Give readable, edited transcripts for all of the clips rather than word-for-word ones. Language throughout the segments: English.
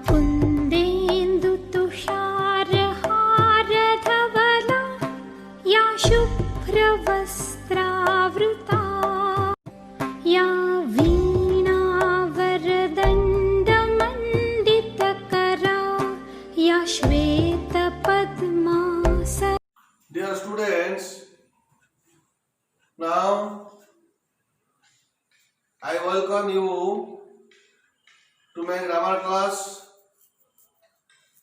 कुन्देन्दुतुषारहारधवला या शुभ्रवस्त्रावृता या वीणावरदण्डमण्डितकरा या श्वेतपद्मासना. Dear students, now I welcome you to my grammar class.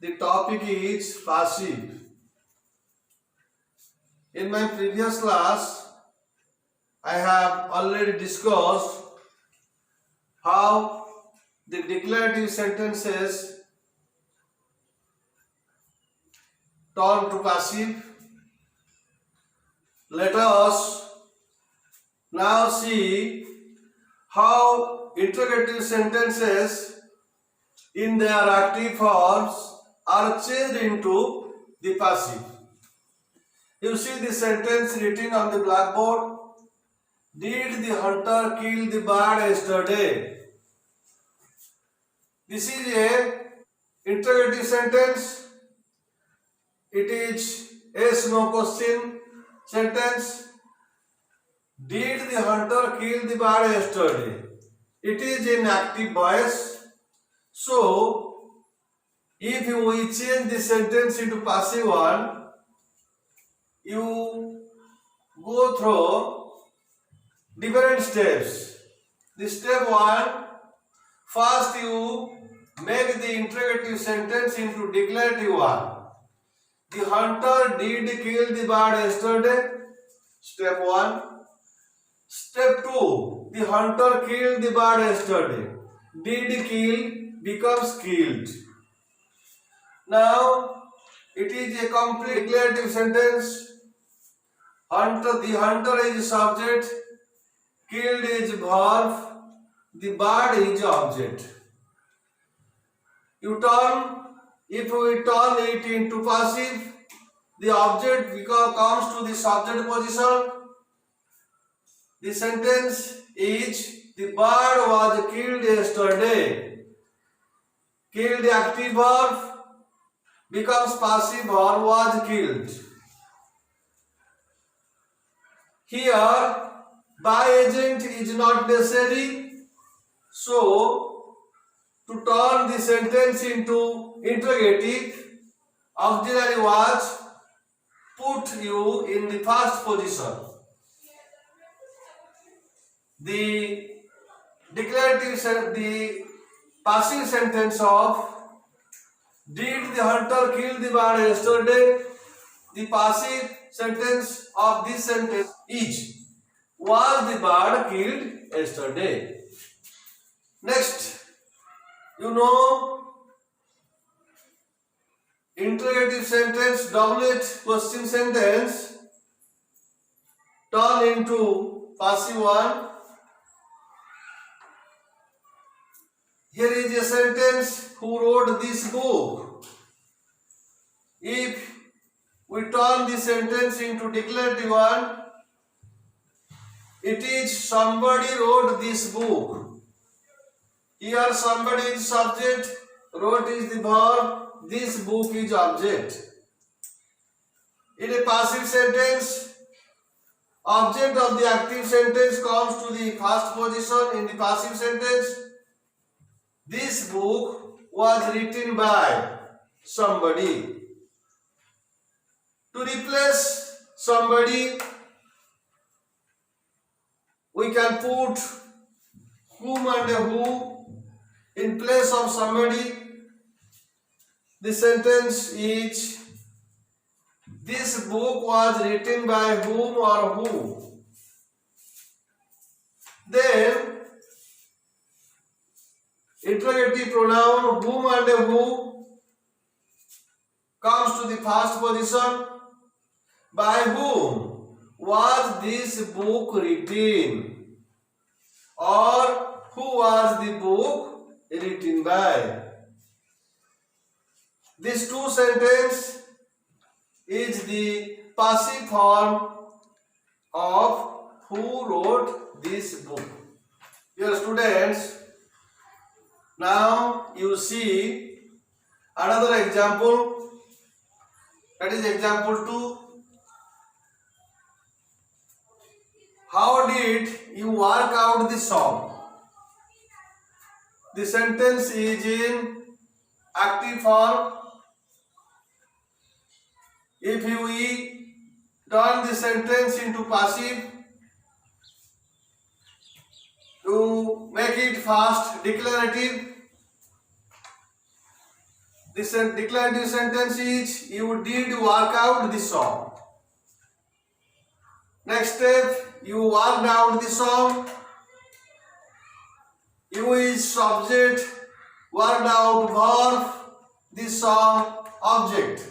The topic is passive. In my previous class, I have already discussed how the declarative sentences turn to passive. Let us now see how interrogative sentences in their active forms are changed into the passive. You see the sentence written on the blackboard. Did the hunter kill the bird yesterday? This is a interrogative sentence. It is yes no question sentence. Did the hunter kill the bird yesterday? It is in active voice. So, if we change the sentence into passive one, you go through different steps. The step one, first you make the interrogative sentence into declarative one. The hunter did kill the bird yesterday. Step one. Step two, the hunter killed the bird yesterday. Did kill becomes killed. Now it is a complete declarative sentence. The hunter is subject, killed is verb, the bird is object. If we turn it into passive, the object comes to the subject position. The sentence is the bird was killed yesterday. Killed active verb becomes passive verb was killed. Here by agent is not necessary. So to turn the sentence into interrogative, auxiliary was put you in the first position. The passive sentence of did the hunter kill the bird yesterday? The passive sentence of this sentence is was the bird killed yesterday? Next, you know interrogative sentence, WH question sentence turn into passive one. Here is a sentence, who wrote this book? If we turn the sentence into declarative one, it is somebody wrote this book. Here somebody is subject, wrote is the verb, this book is object. In a passive sentence, object of the active sentence comes to the first position in the passive sentence. This book was written by somebody. To replace somebody, we can put whom and who in place of somebody. The sentence is this book was written by whom or who. Then interrogative pronoun whom and who comes to the first position. By whom was this book written? Or who was the book written by? This two sentence is the passive form of who wrote this book. Dear students, now you see Another example, that is example 2. How did you work out the sum? The sentence is in active form. If we turn the sentence into passive, to make it fast declarative, this declarative sentence is you did work out the sum. Next step, you worked out the sum. You is subject, worked out verb, the sum object.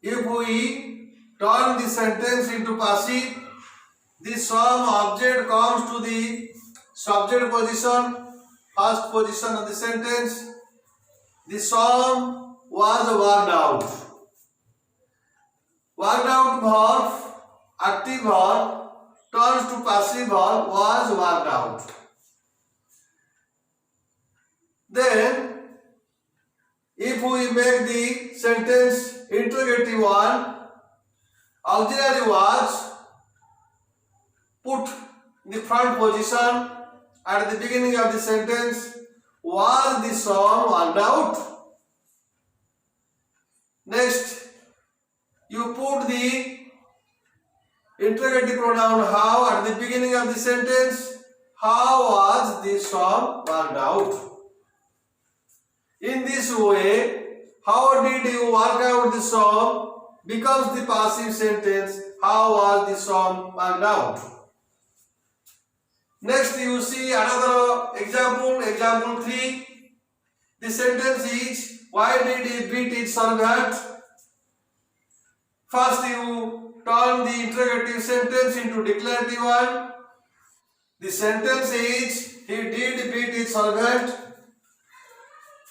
If we turn the sentence into passive, the sum object comes to the subject position, first position of the sentence. The sum was worked out. Worked out verb, active verb, turns to passive verb, was worked out. Then, if we make the sentence interrogative one, auxiliary was put in the front position at the beginning of the sentence. Was the sum worked out? Next, you put the interrogative pronoun how at the beginning of the sentence. How was the sum worked out? In this way, how did you work out the sum becomes the passive sentence. How was the sum worked out? Next, you see another example, example 3. The sentence is, why did he beat his servant? First, you turn the interrogative sentence into declarative one. The sentence is, he did beat his servant.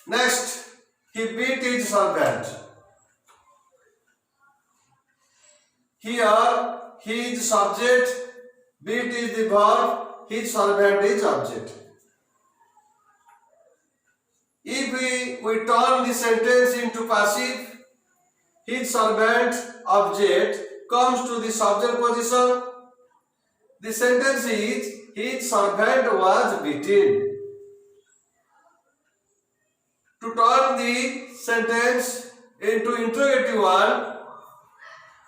Next, he beat his servant. Here, he is subject, beat is the verb, his servant is object. If we turn the sentence into passive, his servant object comes to the subject position. The sentence is, his servant was beaten. To turn the sentence into interrogative one,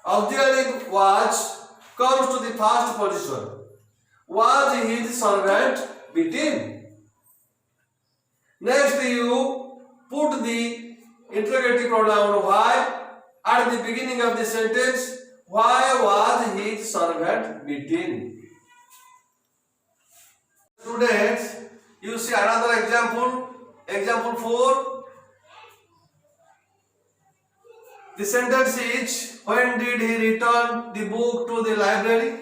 auxiliary was comes to the first position. Was his servant beaten? Next, you put the interrogative pronoun why at the beginning of the sentence. Why was his servant beaten? Students, you see another example, example 4. The sentence is, when did he return the book to the library?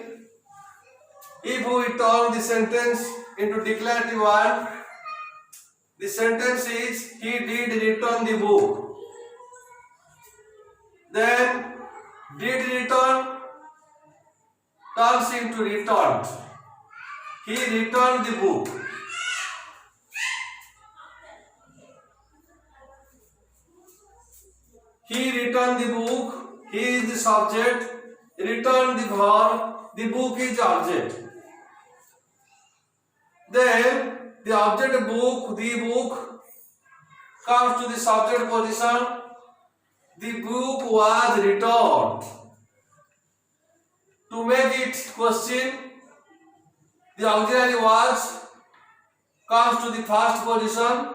If we turn the sentence into declarative one, the sentence is, he did return the book. Then, did return turns into returned. He returned the book. He returned the book. He is the subject. Return the verb. The book is object. Then the object book, the book, comes to the subject position. The book was returned. To make it question, the auxiliary was comes to the first position.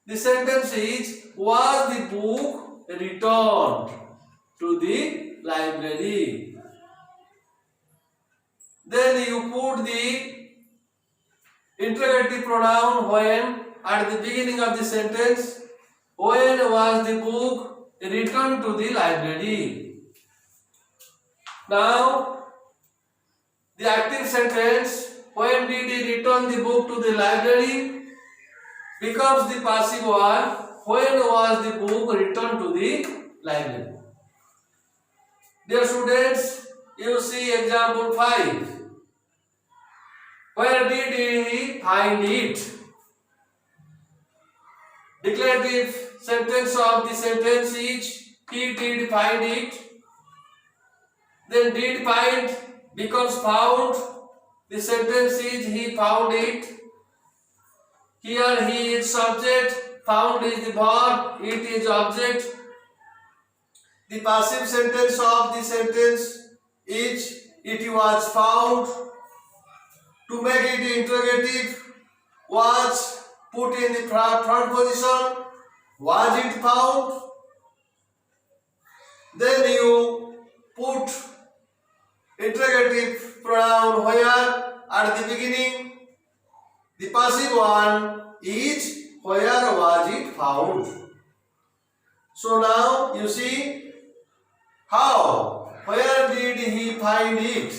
The sentence is, was the book returned to the library? Then you put the interrogative pronoun when at the beginning of the sentence. When was the book returned to the library? Now, the active sentence, when did he return the book to the library, becomes the passive one. When was the book returned to the library? Dear students, you see example 5. Where did he find it? Declarative sentence of the sentence is he did find it. Then did find becomes found. The sentence is he found it. Here he is subject, found is the verb, it is object. The passive sentence of the sentence is it was found. To make it interrogative, was put in the third position. Was it found? Then you put interrogative pronoun where at the beginning. The passive one is where was it found. So now you see how, where did he find it?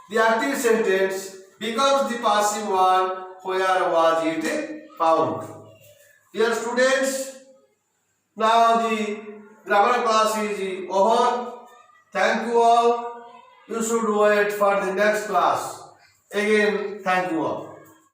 The active sentence becomes the passive one, where was it found. Dear students, now the grammar class is over. Thank you all. You should wait for the next class. Again, thank you all.